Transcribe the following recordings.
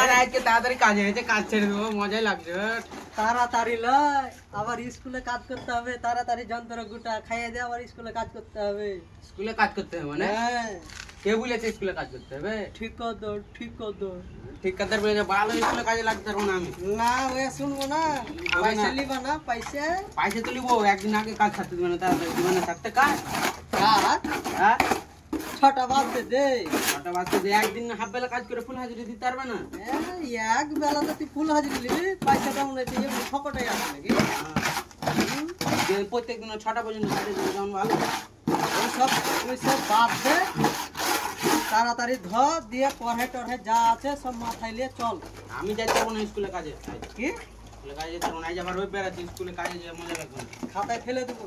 আবার আজকে তাড়াতাড়ি কাজ হয়েছে, কাজ ছেড়ে দেবো, মজাই লাগছে। তাড়াতাড়ি লয়, আবার স্কুলে কাজ করতে হবে, তাড়াতাড়ি যন্ত্র গুটা খাইয়ে দিয়ে আবার স্কুলে কাজ করতে হবে। স্কুলে কাজ করতে হবে মানে? হ্যাঁ, কে বলেছে স্কুলে কাজ করতে হবে? ঠিকাদার। ঠিকাদার বলেছে, ভালো স্কুলে কাজে লাগতে পারবো না আমি। না ওই শুনবো না, পয়সা লিবা না, পয়সা তো লিবো, একদিন আগে কাজ ছাড়তে দিবে না, তাড়াতাড়ি দিবে না ছাড়তে কাজ। হ্যাঁ, 6টা বাজতে দে। 6টা বাজতে যে একদিন হাফ বেলা কাজ করে ফুল হাজিরি দিতে পারবে না? এক বেলা তো তুই ফুল হাজিরি নিবি, পয়সাটা মনে হয় এমনি ফকটাই আসে নাকি? প্রত্যেক দিন 6টা পর্যন্ত কাজে যাবে, যেমন ভালো। ওইসব বাদ দে, তাড়াতাড়ি ধ দিয়ে পড়ে টড়ে যা আছে সব মাথায় নিয়ে চল। আমি যাইতে পারবো না স্কুলে কাজে। কি স্কুলে কাজে যেতে পারবো না, আবার রবিবার আছে, স্কুলে কাজে যাওয়া মজা লাগবে না। খাতায় ফেলে দেবো,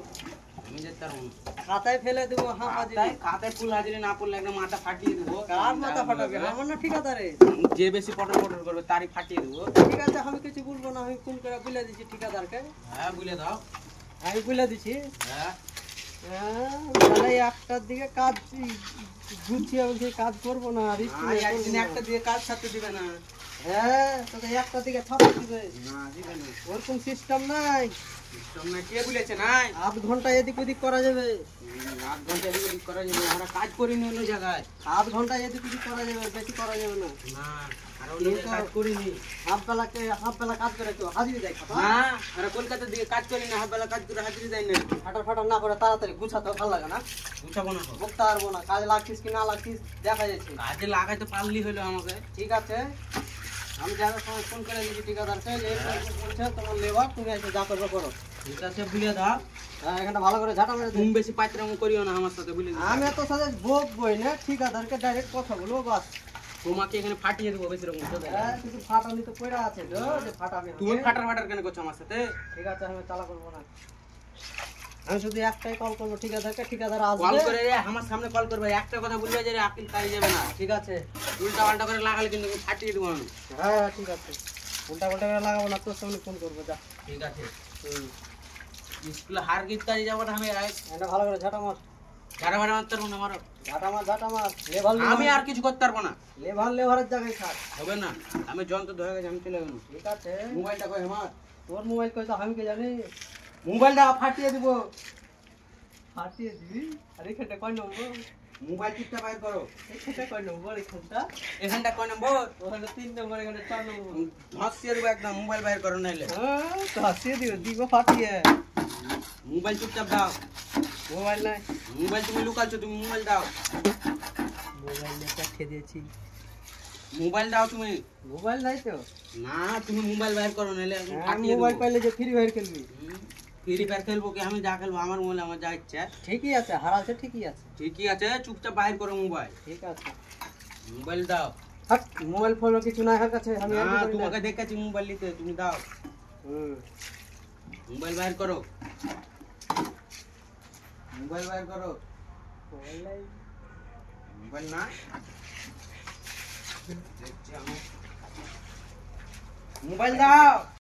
আমি যেতে পারবো না। খাতায় ফেলে দেবো। খাতায় ফুল হাজিরি না পড়লে একদম মাথা ফাটিয়ে দেবো। কার মাথা ফাটাবে? আমার না ঠিকাদারে। যে বেশি পটর পটর করবে তারই ফাটিয়ে দেবো। ঠিক আছে, আমি কিছু বলবো না, আমি ফোন করে বলে দিচ্ছি ঠিকাদারকে। হ্যাঁ, বুঝলে দাও। আমি বলে দিচ্ছি। হ্যাঁ, তাহলে 1টার দিকে কাজ গুছিয়ে বলছি, কাজ করবো না আর একদিন একটা দিয়ে কাজ ছাড়তে দিবে না। হ্যাঁ, তোকে 1টা দিকে ছাড়তে দিবে না, দিবে না। ওরকম সিস্টেম নাই। সিস্টেম না, কে বলেছে নাই? আধ ঘন্টা এদিক ওদিক করা যাবে। 8 ঘন্টা এদিক করা যাবে, আমরা কাজ করিনি অন্য জায়গায়। আধ ঘন্টা এদিক ওদিক করা যাবে, বেশি করা যাবে না। না, আর অন্য জায়গায় কাজ করিনি। হাফ বেলা কাজ করে কেউ হাজিরি দেয়? না, আমরা কলকাতার দিকে কাজ করি না, হাফ বেলা কাজ করে হাজিরি দেয় না। ফাটার না করে তাড়াতাড়ি গুছাতে ভালো লাগে না? বুঝাবো না, বলতে পারবো না, কাজে লাগছিস কি না লাগছিস দেখা যাচ্ছে। কাজে লাগাইতে পারলি হলো আমাকে। ঠিক আছে, আমি যাওয়ার সময় ফোন করে দিচ্ছি ঠিকাদারকে, যে বলছে তোমার লেবার, তুমি এসে যা করবে করো। ঠিক আছে, বুঝে দাও। হ্যাঁ, এখানটা ভালো করে ঝাঁটা মেরে তুমি বেশি পাইত্রাম করিও না আমার সাথে, বুঝলি? আমি এত সাথে বই না, ঠিকাদারকে ডাইরেক্ট কথা বলবো বাস। তোমাকে এখানে ফাটিয়ে দেবো বেশি রকম। হ্যাঁ, কিন্তু ফাটানি তো পড়ে আছে তো, যে ফাটাবে। তুমি ফাটার কেন করছো আমার সাথে? ঠিক আছে, আমি চালা করবো না, আমি শুধু একটাই কল করবো ঠিকাদারকে, ঠিকাদার কল আসবে। করে আমার সামনে কল করবে, একটা কথা বলবে যে আকিল তাই যাবে না। ঠিক আছে, উল্টা পাল্টা করে লাগালে কিন্তু ফাটিয়ে দেবো আমি। হ্যাঁ ঠিক আছে, উল্টা পাল্টা করে লাগাবো না, তোর সামনে ফোন করবো যা। ঠিক আছে, স্কুলে হার গীত কাজে যাবো না আমি। এটা ভালো করে ঝাঁটা মার, ঝাড়া ভাড়া মারতে পারবো না, মারো। ঝাঁটা মার। লেভার আমি আর কিছু করতে পারবো না। লেভারের জায়গায় থাক। হবে না, আমি যন্ত্র ধরে গেছি, আমি চলে গেলাম। ঠিক আছে, মোবাইলটা কই আমার? তোর মোবাইল কইতো আমি কে জানি। মোবাইলটা ফাটিয়ে দিব। ফাটিয়ে দিবি? আর এখানটা কয় নম্বর? মোবাইল টিপটা বাইর করো। এখানটা কয় নম্বর? এখানটা কয় নম্বর? ওখানে 3 নম্বর, এখানে 4 নম্বর। ধসিয়ে দেবো একদম, মোবাইল বাইর করো নাইলে। হ্যাঁ, তো হাসিয়ে দিব ফাটিয়ে। মোবাইল চুপচাপ দাও। মোবাইল নাই। মোবাইল তুমি লুকাচ্ছো, তুমি মোবাইল দাও। মোবাইল নিয়ে পাঠিয়ে দিয়েছি। মোবাইল দাও তুমি। মোবাইল নাই তো। না, তুমি মোবাইল বাইর করো নাইলে আমি আমি ফাটিয়ে মোবাইল দেবো। পাইলে যে ফ্রি ফায়ার খেলবি। ফ্রি ফায়ার খেলবো কি? আমি যা খেলবো আমার মোবাইল, আমার যা ইচ্ছা। ঠিকই আছে, হারাচ্ছে ঠিকই আছে। ঠিকই আছে, চুপচাপ বাইর করো মোবাইল। ঠিক আছে, মোবাইল দাও। হাট, মোবাইল ফোন কিছু নাই আমার কাছে, আমি না, আর কি করি না। তোমাকে দেখেছি মোবাইল নিতে, তুমি দাও। মোবাইল বাইর করো। মোবাইল বাইর করো। মোবাইল নাই। মোবাইল না, দেখছি আমি। মোবাইল দাও।